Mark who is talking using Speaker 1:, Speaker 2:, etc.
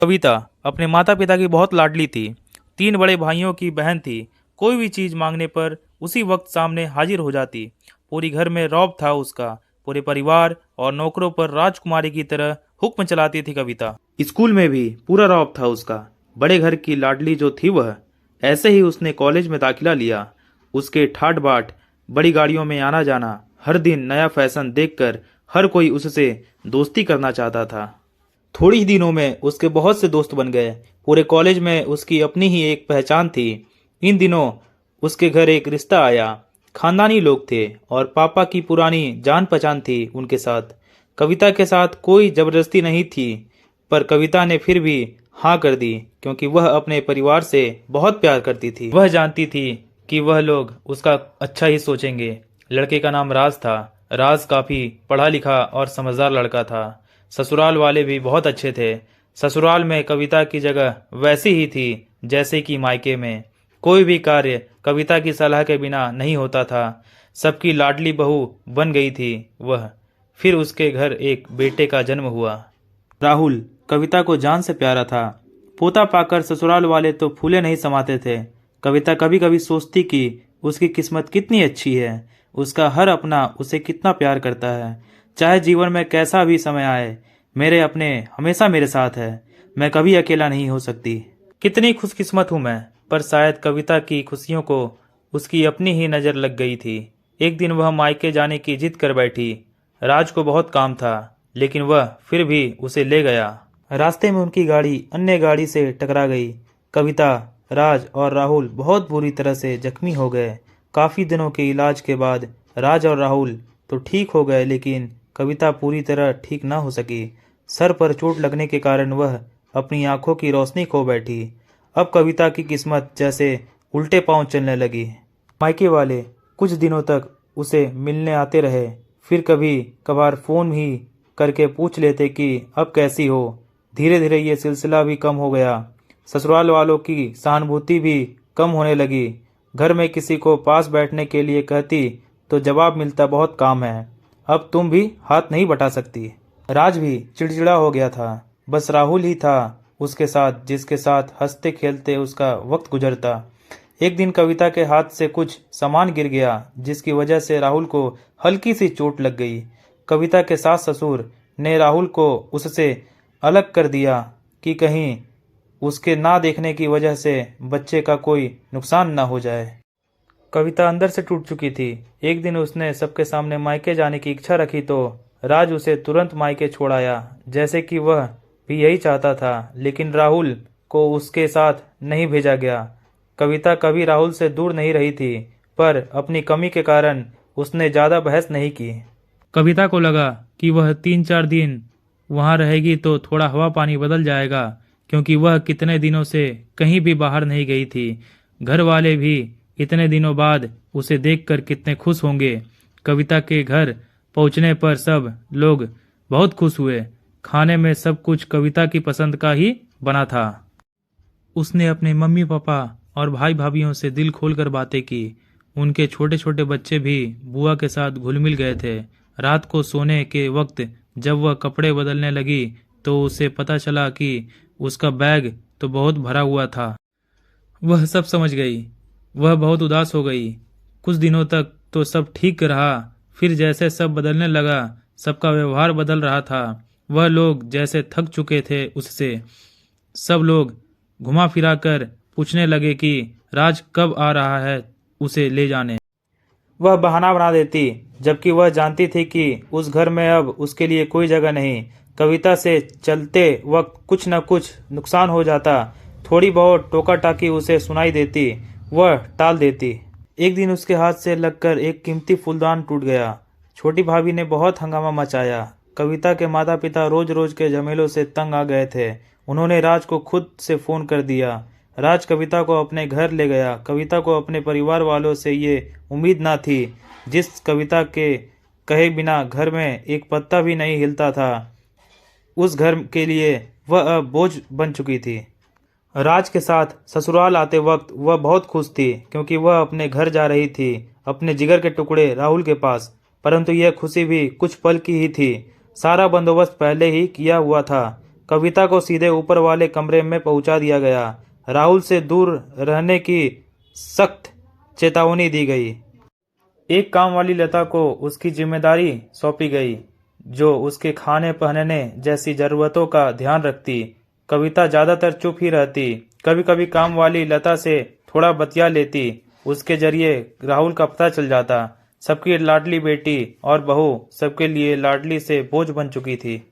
Speaker 1: कविता अपने माता पिता की बहुत लाडली थी। 3 बड़े भाइयों की बहन थी। कोई भी चीज मांगने पर उसी वक्त सामने हाजिर हो जाती। पूरी घर में रौब था उसका। पूरे परिवार और नौकरों पर राजकुमारी की तरह हुक्म चलाती थी कविता। स्कूल में भी पूरा रौब था उसका। बड़े घर की लाडली जो थी वह। ऐसे ही उसने कॉलेज में दाखिला लिया। उसके ठाट बाट, बड़ी गाड़ियों में आना जाना, हर दिन नया फैशन देखकर हर कोई उससे दोस्ती करना चाहता था। थोड़ी ही दिनों में उसके बहुत से दोस्त बन गए। पूरे कॉलेज में उसकी अपनी ही एक पहचान थी। इन दिनों उसके घर एक रिश्ता आया। खानदानी लोग थे और पापा की पुरानी जान पहचान थी उनके साथ। कविता के साथ कोई जबरदस्ती नहीं थी, पर कविता ने फिर भी हाँ कर दी, क्योंकि वह अपने परिवार से बहुत प्यार करती थी। वह जानती थी कि वह लोग उसका अच्छा ही सोचेंगे। लड़के का नाम राज था। राज काफी पढ़ा लिखा और समझदार लड़का था। ससुराल वाले भी बहुत अच्छे थे। ससुराल में कविता की जगह वैसी ही थी जैसे कि मायके में। कोई भी कार्य कविता की सलाह के बिना नहीं होता था। सबकी लाडली बहू बन गई थी वह। फिर उसके घर एक बेटे का जन्म हुआ। राहुल कविता को जान से प्यारा था। पोता पाकर ससुराल वाले तो फूले नहीं समाते थे। कविता कभी कभी सोचती कि उसकी किस्मत कितनी अच्छी है। उसका हर अपना उसे कितना प्यार करता है। चाहे जीवन में कैसा भी समय आए, मेरे अपने हमेशा मेरे साथ है। मैं कभी अकेला नहीं हो सकती। कितनी खुशकिस्मत हूँ मैं। पर शायद कविता की खुशियों को उसकी अपनी ही नज़र लग गई थी। एक दिन वह मायके जाने की जिद कर बैठी। राज को बहुत काम था, लेकिन वह फिर भी उसे ले गया। रास्ते में उनकी गाड़ी अन्य गाड़ी से टकरा गई। कविता, राज और राहुल बहुत बुरी तरह से जख्मी हो गए। काफी दिनों के इलाज के बाद राज और राहुल तो ठीक हो गए, लेकिन कविता पूरी तरह ठीक ना हो सकी। सर पर चोट लगने के कारण वह अपनी आंखों की रोशनी खो बैठी। अब कविता की किस्मत जैसे उल्टे पांव चलने लगी। मायके वाले कुछ दिनों तक उसे मिलने आते रहे। फिर कभी कभार फोन ही करके पूछ लेते कि अब कैसी हो। धीरे धीरे ये सिलसिला भी कम हो गया। ससुराल वालों की सहानुभूति भी कम होने लगी। घर में किसी को पास बैठने के लिए कहती तो जवाब मिलता बहुत काम है, अब तुम भी हाथ नहीं बटा सकती। राज भी चिड़चिड़ा हो गया था। बस राहुल ही था उसके साथ, जिसके साथ हंसते खेलते उसका वक्त गुजरता। एक दिन कविता के हाथ से कुछ सामान गिर गया, जिसकी वजह से राहुल को हल्की सी चोट लग गई। कविता के सास ससुर ने राहुल को उससे अलग कर दिया कि कहीं उसके ना देखने की वजह से बच्चे का कोई नुकसान ना हो जाए। कविता अंदर से टूट चुकी थी। एक दिन उसने सबके सामने मायके जाने की इच्छा रखी तो राज उसे तुरंत मायके छोड़ आया, जैसे कि वह भी यही चाहता था। लेकिन राहुल को उसके साथ नहीं भेजा गया। कविता कभी राहुल से दूर नहीं रही थी, पर अपनी कमी के कारण उसने ज्यादा बहस नहीं की। कविता को लगा कि वह 3-4 दिन वहां रहेगी तो थोड़ा हवा पानी बदल जाएगा, क्योंकि वह कितने दिनों से कहीं भी बाहर नहीं गई थी। घर वाले भी इतने दिनों बाद उसे देखकर कितने खुश होंगे। कविता के घर पहुंचने पर सब लोग बहुत खुश हुए। खाने में सब कुछ कविता की पसंद का ही बना था। उसने अपने मम्मी पापा और भाई भाभीयों से दिल खोलकर बातें की। उनके छोटे छोटे बच्चे भी बुआ के साथ घुल मिल गए थे। रात को सोने के वक्त जब वह कपड़े बदलने लगी तो उसे पता चला कि उसका बैग तो बहुत भरा हुआ था। वह सब समझ गई। वह बहुत उदास हो गई। कुछ दिनों तक तो सब ठीक रहा, फिर जैसे सब बदलने लगा, सबका व्यवहार बदल रहा था। वह लोग जैसे थक चुके थे उससे। सब लोग घुमा फिरा कर पूछने लगे कि राज कब आ रहा है उसे ले जाने। वह बहाना बना देती, जबकि वह जानती थी कि उस घर में अब उसके लिए कोई जगह नहीं। कविता से चलते वक्त कुछ न कुछ नुकसान हो जाता। थोड़ी बहुत टोका टाकी उसे सुनाई देती, वह टाल देती। एक दिन उसके हाथ से लगकर एक कीमती फूलदान टूट गया। छोटी भाभी ने बहुत हंगामा मचाया। कविता के माता पिता रोज रोज के झमेलों से तंग आ गए थे। उन्होंने राज को खुद से फोन कर दिया। राज कविता को अपने घर ले गया। कविता को अपने परिवार वालों से ये उम्मीद ना थी। जिस कविता के कहे बिना घर में एक पत्ता भी नहीं हिलता था, उस घर के लिए वह अब बोझ बन चुकी थी। राज के साथ ससुराल आते वक्त वह बहुत खुश थी, क्योंकि वह अपने घर जा रही थी, अपने जिगर के टुकड़े राहुल के पास। परंतु यह खुशी भी कुछ पल की ही थी। सारा बंदोबस्त पहले ही किया हुआ था। कविता को सीधे ऊपर वाले कमरे में पहुंचा दिया गया। राहुल से दूर रहने की सख्त चेतावनी दी गई। एक काम वाली लता को उसकी जिम्मेदारी सौंपी गई, जो उसके खाने पहनने जैसी जरूरतों का ध्यान रखती। कविता ज्यादातर चुप ही रहती। कभी कभी काम वाली लता से थोड़ा बतिया लेती। उसके जरिए राहुल का पता चल जाता। सबकी लाडली बेटी और बहू सबके लिए लाडली से बोझ बन चुकी थी।